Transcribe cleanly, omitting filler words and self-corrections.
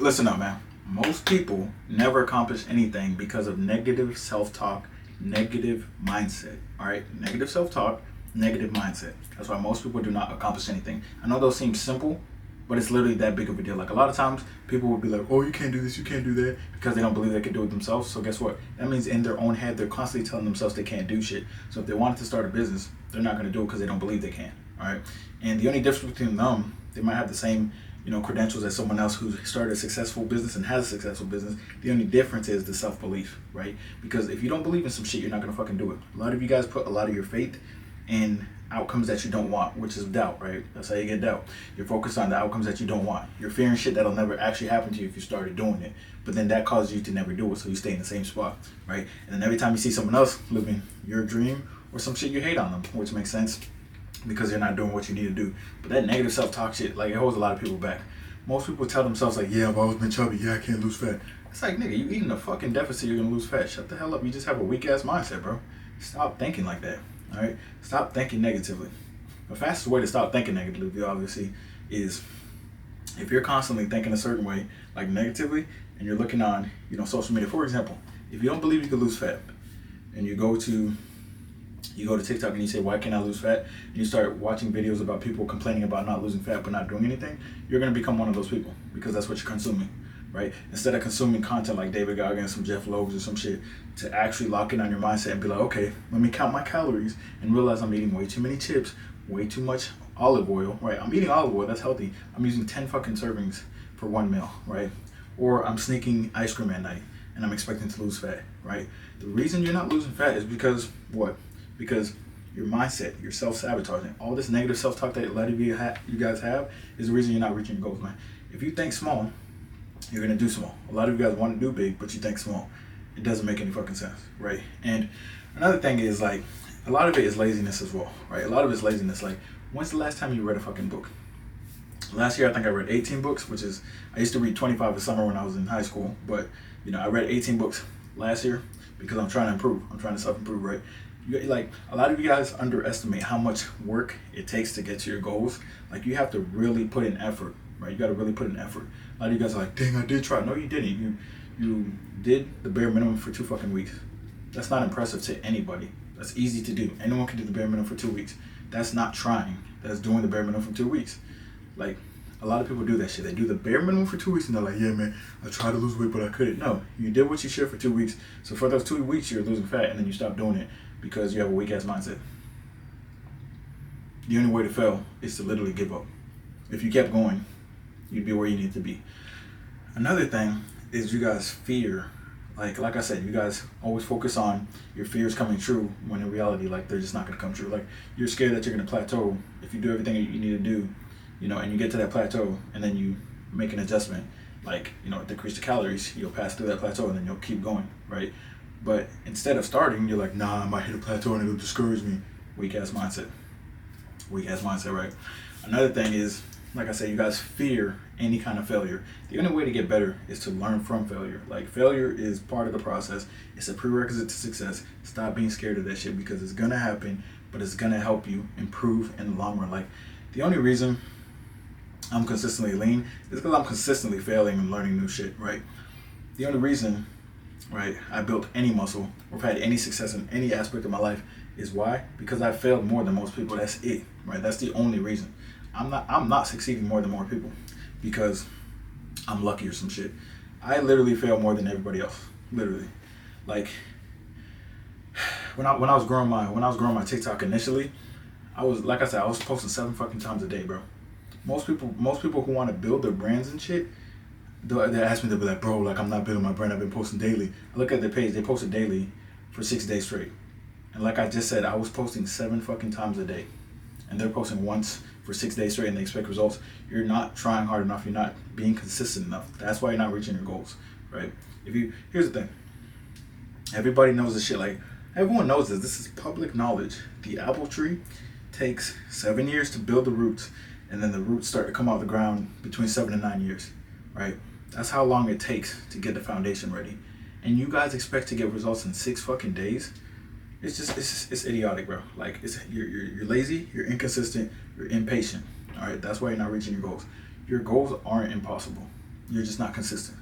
Listen up, man. Most people never accomplish anything because of negative self-talk, negative mindset. All right, negative self-talk, negative mindset. That's why most people do not accomplish anything. I know those seem simple, but it's literally that big of a deal. Like a lot of times, people will be like, "Oh, you can't do this, you can't do that," because they don't believe they can do it themselves. So guess what? That means in their own head, they're constantly telling themselves they can't do shit. So if they wanted to start a business, they're not going to do it because they don't believe they can. All right, and the only difference between them, they might have the same credentials as someone else who started a successful business and has a successful business. The only difference is the self-belief, right? Because if you don't believe in some shit, you're not gonna fucking do it. A lot of you guys put a lot of your faith in outcomes that you don't want, which is doubt, right? That's how you get doubt. You're focused on the outcomes that you don't want. You're fearing shit that'll never actually happen to you if you started doing it. But then that causes you to never do it, so you stay in the same spot, right? And then every time you see someone else living your dream or some shit, you hate on them, which makes sense, because they're not doing what you need to do. But that negative self-talk shit, like, it holds a lot of people back. Most people tell themselves, like, yeah, I've always been chubby, yeah, I can't lose fat. It's like, nigga, you eating a fucking deficit, you're gonna lose fat. Shut the hell up. You just have a weak-ass mindset, bro. Stop thinking like that, all right? Stop thinking negatively. The fastest way to stop thinking negatively, obviously, is if you're constantly thinking a certain way, like negatively, and you're looking on, social media. For example, if you don't believe you can lose fat, and you go to TikTok and you say, why can't I lose fat? And you start watching videos about people complaining about not losing fat but not doing anything, you're going to become one of those people, because that's what you're consuming, right? Instead of consuming content like David Goggins, some Jeff Loebs or some shit, to actually lock in on your mindset and be like, okay, let me count my calories and realize I'm eating way too many chips, way too much olive oil, right? I'm eating olive oil, that's healthy. I'm using 10 fucking servings for one meal, right? Or I'm sneaking ice cream at night and I'm expecting to lose fat, right? The reason you're not losing fat is because what? Because your mindset, you're self-sabotaging. All this negative self-talk that a lot of you guys have is the reason you're not reaching your goals, man. If you think small, you're gonna do small. A lot of you guys want to do big, but you think small. It doesn't make any fucking sense, right? And another thing is, like, a lot of it is laziness as well, right? A lot of it's laziness. Like, when's the last time you read a fucking book? Last year, I think I read 18 books, which is, I used to read 25 a summer when I was in high school, but, I read 18 books last year because I'm trying to improve. I'm trying to self-improve, right? Like, a lot of you guys underestimate how much work it takes to get to your goals. Like, you have to really put in effort, right? You got to really put in effort. A lot of you guys are like, dang, I did try. No, you didn't. You did the bare minimum for 2 fucking weeks. That's not impressive to anybody. That's easy to do. Anyone can do the bare minimum for 2 weeks. That's not trying. That's doing the bare minimum for 2 weeks. Like, a lot of people do that shit. They do the bare minimum for 2 weeks and they're like, yeah, man, I tried to lose weight, but I couldn't. No, you did what you should for 2 weeks. So for those 2 weeks, you're losing fat, and then you stop doing it because you have a weak ass mindset. The only way to fail is to literally give up. If you kept going, you'd be where you need to be. Another thing is, you guys fear, like I said, you guys always focus on your fears coming true, when in reality, like, they're just not going to come true. Like, you're scared that you're going to plateau if you do everything that you need to do, and you get to that plateau, and then you make an adjustment, like, decrease the calories, you'll pass through that plateau, and then you'll keep going, right? But instead of starting, you're like, nah, I might hit a plateau and it'll discourage me. Weak ass mindset, right? Another thing is, like I said, you guys fear any kind of failure. The only way to get better is to learn from failure. Like, failure is part of the process. It's a prerequisite to success. Stop being scared of that shit, because it's gonna happen, but it's gonna help you improve in the long run. Like, the only reason I'm consistently lean is because I'm consistently failing and learning new shit, right? The only reason, right, I built any muscle or had any success in any aspect of my life is why? Because I failed more than most people. That's it, right? That's the only reason. I'm not succeeding more than more people because I'm lucky or some shit. I literally fail more than everybody else. Literally. Like, when I was growing my TikTok initially, I was posting 7 fucking times a day, bro. Most people who want to build their brands and shit, they ask me, they'll be like, bro, like, I'm not building my brand, I've been posting daily. I look at their page, they posted daily for 6 days straight. And like I just said, I was posting 7 fucking times a day. And they're posting once for 6 days straight and they expect results. You're not trying hard enough, you're not being consistent enough. That's why you're not reaching your goals, right? Here's the thing. Everybody knows this shit, like, everyone knows this. This is public knowledge. The apple tree takes 7 years to build the roots, and then the roots start to come out of the ground between 7 and 9 years, right? That's how long it takes to get the foundation ready. And you guys expect to get results in 6 fucking days? It's idiotic, bro. Like, you're lazy, you're inconsistent, you're impatient. All right, that's why you're not reaching your goals. Your goals aren't impossible. you're just not consistent.